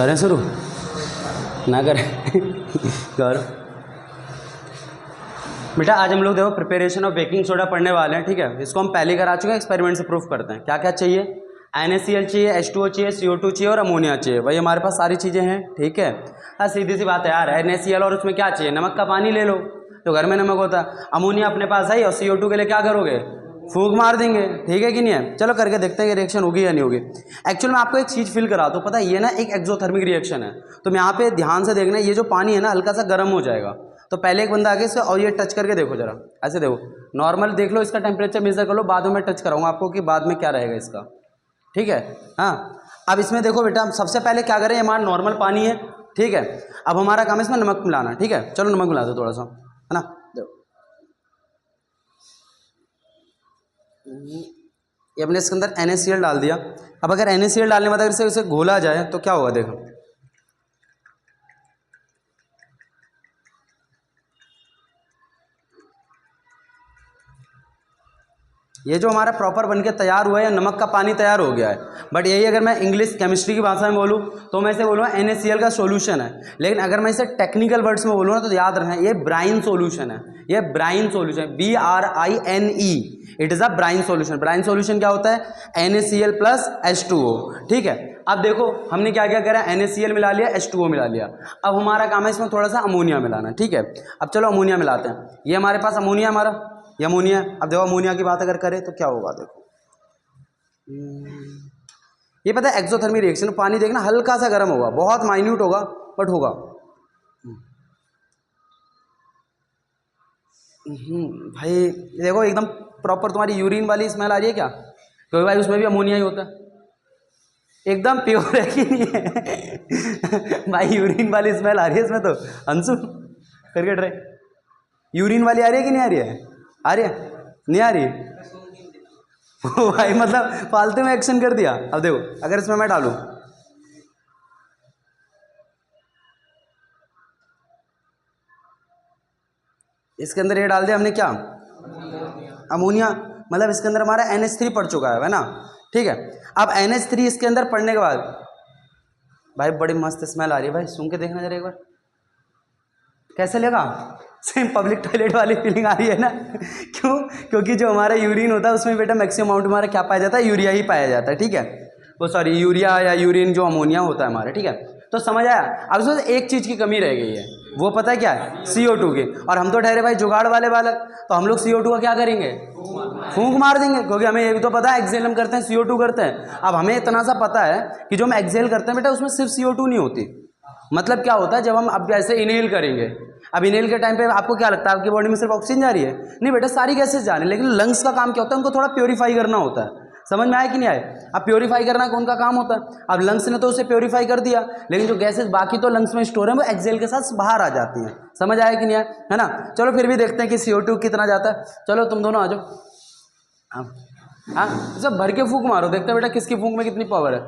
करें शुरू ना करें कर बेटा। आज हम लोग देखो प्रिपरेशन ऑफ बेकिंग सोडा पढ़ने वाले हैं, ठीक है। इसको हम पहले करा चुके हैं, एक्सपेरिमेंट से प्रूफ करते हैं। क्या क्या चाहिए? NaCl चाहिए, H2O चाहिए, CO2 चाहिए और अमोनिया चाहिए। भाई हमारे पास सारी चीज़ें हैं, ठीक है। हाँ सीधी सी बात है यार, NaCl और उसमें क्या चाहिए? नमक का पानी ले लो, तो घर में नमक होता है। अमोनिया अपने पास है और CO2 के लिए क्या करोगे? फूंक मार देंगे, ठीक है कि नहीं है। चलो करके देखते हैं कि रिएक्शन होगी या नहीं होगी। एक्चुअल में आपको एक चीज़ फील करा, तो पता है ये ना एक एक्सोथर्मिक रिएक्शन है। तो यहाँ पे ध्यान से देखना, ये जो पानी है ना हल्का सा गर्म हो जाएगा। तो पहले एक बंदा आगे से और ये टच करके देखो जरा, ऐसे देखो, नॉर्मल देख लो, इसका टेम्परेचर मेजर कर लो, बाद में मैं टच कराऊंगा आपको कि बाद में क्या रहेगा इसका, ठीक है। हाँ अब इसमें देखो बेटा, सबसे पहले क्या करें, हमारा नॉर्मल पानी है, ठीक है। अब हमारा काम है इसमें नमक मिलाना, ठीक है। चलो नमक मिला दो थोड़ा सा, है ना। देखो ये हमने इसके अंदर NaCl डाल दिया। अब अगर NaCl डालने के बाद अगर इसे घोला जाए तो क्या होगा, देखो ये जो हमारा प्रॉपर बनके तैयार हुआ है, नमक का पानी तैयार हो गया है। बट यही अगर मैं इंग्लिश केमिस्ट्री की भाषा में बोलूँ तो मैं इसे बोलूँगा NaCl का सॉल्यूशन है। लेकिन अगर मैं इसे टेक्निकल वर्ड्स में बोलूँ ना तो याद रखना ये ब्राइन सॉल्यूशन है। ये brine solution BRINE, it is a brine solution. Brine solution क्या होता है? NaCl प्लस H2O, ठीक है। अब देखो हमने क्या क्या करा, NaCl मिला लिया, H2O मिला लिया। अब हमारा काम है इसमें थोड़ा सा अमोनिया मिलाना, ठीक है। अब चलो अमोनिया मिलाते हैं। ये हमारे पास अमोनिया, हमारा ये अमोनिया। अब देखो अमोनिया की बात अगर करें तो क्या होगा, देखो ये पता है एक्सोथर्मिक रिएक्शन, पानी देखना हल्का सा गर्म होगा, बहुत माइन्यूट होगा बट होगा। भाई देखो एकदम प्रॉपर तुम्हारी यूरिन वाली स्मेल आ रही है क्या? क्योंकि भाई उसमें भी अमोनिया ही होता है। एकदम प्योर है कि नहीं है भाई यूरिन वाली स्मेल आ रही है इसमें तो। अंशु करके ट्राई, यूरिन वाली आ रही है कि नहीं आ रही है? आ रही है, नहीं आ रही भाई मतलब फालतू में एक्शन कर दिया। अब देखो अगर इसमें मैं डालूं, इसके अंदर ये डाल दिया हमने क्या, अमोनिया, मतलब इसके अंदर हमारा NH3 पड़ चुका है ना, ठीक है। अब NH3 इसके अंदर पड़ने के बाद भाई बड़ी मस्त स्मेल आ रही है भाई, सूंघ के देखना जरा एक बार कैसे लगा। सेम पब्लिक टॉयलेट वाली फीलिंग आ रही है ना क्यों? क्योंकि जो हमारा यूरिन होता है उसमें बेटा मैक्सिमम अमाउंट हमारा क्या पाया जाता है, यूरिया ही पाया जाता है, ठीक है। वो सॉरी यूरिया या यूरिन जो अमोनिया होता है हमारा, ठीक है। तो समझ आया। अब इसमें एक चीज़ की कमी रह गई है, वो पता है क्या है? CO2 की। और हम तो ठहरे भाई जुगाड़ वाले बालक, तो हम लोग CO2 का क्या करेंगे? फूंक मार देंगे, क्योंकि हमें ये भी तो पता है एक्सेल हम करते हैं CO2 करते हैं। अब हमें इतना सा पता है कि जो हम एक्सेल करते हैं बेटा उसमें सिर्फ CO2 नहीं होती। मतलब क्या होता है, जब हम अब ऐसे इनहेल करेंगे, अब इनहेल के टाइम पे आपको क्या लगता है आपकी बॉडी में सिर्फ ऑक्सीजन जा रही है? नहीं बेटा, सारी गैसेस जा रही है। लेकिन लंग्स का काम क्या होता है, उनको थोड़ा प्योरीफाई करना होता है। समझ में आया कि नहीं आया? अब प्योरीफाई करना कौन का काम होता है? अब लंग्स ने तो उसे प्योरीफाई कर दिया, लेकिन जो गैसेस बाकी तो लंग्स में स्टोर है वो एक्सेल के साथ बाहर आ जाती हैं। समझ आया कि नहीं आया, है ना। चलो फिर भी देखते हैं कि CO2 कितना जाता है। चलो तुम दोनों आ जाओ, हाँ सब भर के फूंक मारो, देखते हैं बेटा किसकी फूंक में कितनी पावर है,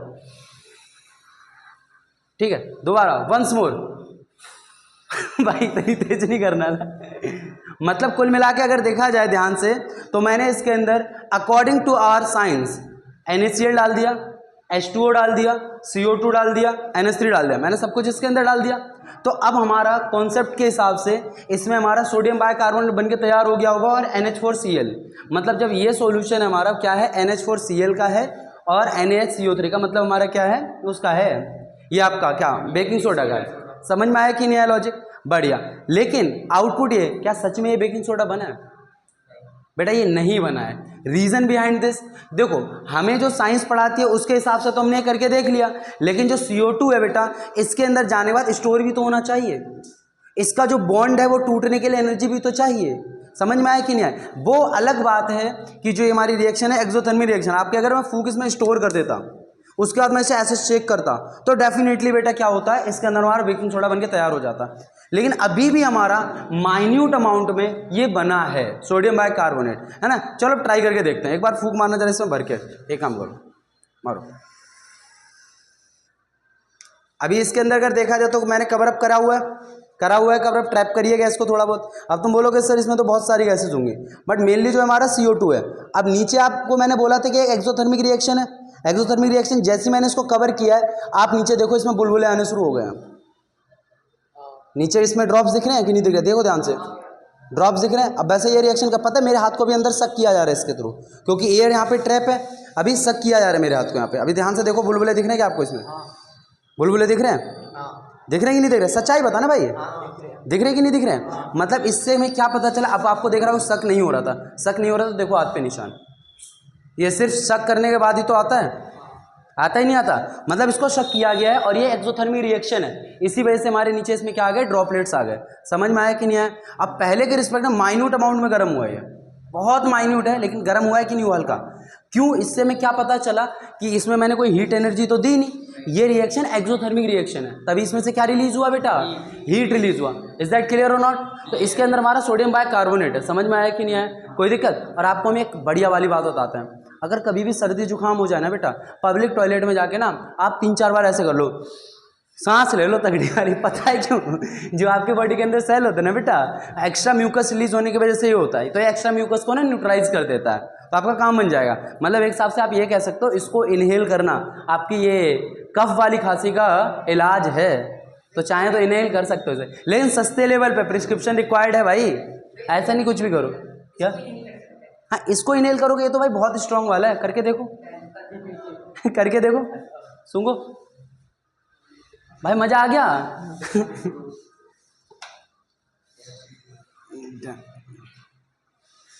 ठीक है। दोबारा वंस मोर भाई इतनी तेज नहीं करना था मतलब कुल मिला के अगर देखा जाए ध्यान से तो मैंने इसके अंदर according to our science NaCl डाल दिया, H2O डाल दिया, CO2 डाल दिया, NH3 डाल दिया, मैंने सब कुछ इसके अंदर डाल दिया। तो अब हमारा कॉन्सेप्ट के हिसाब से इसमें हमारा सोडियम बाइकार्बोनेट बन के तैयार हो गया होगा और NH4Cl, मतलब जब ये सॉल्यूशन हमारा क्या है, NH4Cl का है और NaHCO3 का, मतलब हमारा क्या है, उसका है ये आपका क्या, बेकिंग सोडा का है। समझ में आया कि नहीं आया लॉजिक? बढ़िया। लेकिन आउटपुट ये, क्या सच में ये बेकिंग सोडा बना है? बेटा ये नहीं बना है। रीजन बिहाइंड दिस, देखो हमें जो साइंस पढ़ाती है उसके हिसाब से तो हमने करके देख लिया, लेकिन जो CO2 है बेटा इसके अंदर जाने के बाद स्टोर भी तो होना चाहिए। इसका जो बॉन्ड है वो टूटने के लिए एनर्जी भी तो चाहिए। समझ में आया कि नहीं आया? वो अलग बात है कि जो हमारी रिएक्शन है एक्सोथर्मिक रिएक्शन, आपके अगर मैं फूक इसमें स्टोर कर देता उसके बाद मैं इसे ऐसे शेक करता तो डेफिनेटली बेटा क्या होता है, इसके अंदर हमारा बेकिंग सोडा बनके तैयार हो जाता। लेकिन अभी भी हमारा माइन्यूट अमाउंट में ये बना है सोडियम बाइकार्बोनेट, है ना। चलो ट्राई करके देखते हैं, एक बार फूक मारना जरा इसमें भर के, एक काम करो मारो। अभी इसके अंदर अगर देखा जाए तो मैंने कवर अप करा हुआ है कवर अप, ट्रैप करिए गैस को थोड़ा बहुत। अब तुम बोलोगे सर इसमें तो बहुत सारी गैसेज होंगी, बट मेनली जो हमारा CO2 है। अब नीचे आपको मैंने बोला था कि एक एक्सोथर्मिक रिएक्शन है, एक्सोथर्मिक रिएक्शन जैसे मैंने इसको कवर किया है, आप नीचे देखो इसमें बुलबुले आने शुरू हो गए हैं। नीचे इसमें ड्रॉप्स दिख रहे हैं कि नहीं दिख रहे? देखो ध्यान से, ड्रॉप्स दिख रहे हैं। अब वैसे ये रिएक्शन का पता है, मेरे हाथ को भी अंदर सक किया जा रहा है इसके थ्रू, क्योंकि एयर यहाँ पे ट्रैप है, अभी सक किया जा रहा है मेरे हाथ को यहाँ पे। अभी ध्यान से देखो, बुलबुले दिख रहे हैं क्या आपको? इसमें बुलबुले दिख रहे हैं? दिख रहे हैं कि नहीं दिख रहे? सच्चाई बता ना भाई, दिख रहे हैं कि नहीं दिख रहे हैं? मतलब इससे में क्या पता चला? अब आपको देख रहा हूँ शक नहीं हो रहा था, शक नहीं हो रहा था, देखो हाथ पे निशान। ये सिर्फ शक करने के बाद ही तो आता है, आता ही नहीं आता। मतलब इसको शक किया गया है और ये एक्सोथर्मिक रिएक्शन है, इसी वजह से हमारे नीचे इसमें क्या आ गए? ड्रॉपलेट्स आ गए। समझ में आया कि नहीं आया? अब पहले के रिस्पेक्ट में माइन्यूट अमाउंट में गर्म हुआ है, ये बहुत माइन्यूट है, लेकिन गर्म हुआ है कि नहीं हुआ हल्का? क्यों? इससे में क्या पता चला कि इसमें मैंने कोई हीट एनर्जी तो दी नहीं, ये रिएक्शन एक्सोथर्मिक रिएक्शन है, तभी इसमें से क्या रिलीज हुआ बेटा? हीट रिलीज हुआ। इज दैट क्लियर और नॉट? तो इसके अंदर हमारा सोडियम बाइकार्बोनेट है। समझ में आया कि नहीं आया? कोई दिक्कत? और आपको हम एक बढ़िया वाली बात बताते हैं, अगर कभी भी सर्दी जुकाम हो जाए ना बेटा, पब्लिक टॉयलेट में जाके ना आप 3-4 बार ऐसे कर लो, सांस ले लो तगड़ी वाली। पता है क्यों? जो आपके बॉडी के अंदर सेल होते हैं ना बेटा, एक्स्ट्रा म्यूकस रिलीज होने की वजह से ये होता है, तो ये एक्स्ट्रा म्यूकस को ना न्यूट्रलाइज कर देता है, तो आपका काम बन जाएगा। मतलब एक हिसाब से आप ये कह सकते हो, इसको इनहेल करना आपकी ये कफ वाली खांसी का इलाज है, तो चाहे तो इनहेल कर सकते हो इसे, लेकिन सस्ते लेवल पे प्रिस्क्रिप्शन रिक्वायर्ड है भाई, ऐसा नहीं कुछ भी करो। क्या? हाँ, इसको इनहेल करोगे ये तो भाई बहुत स्ट्रांग वाला है, करके देखो करके देखो, सुंगो भाई, मजा आ गया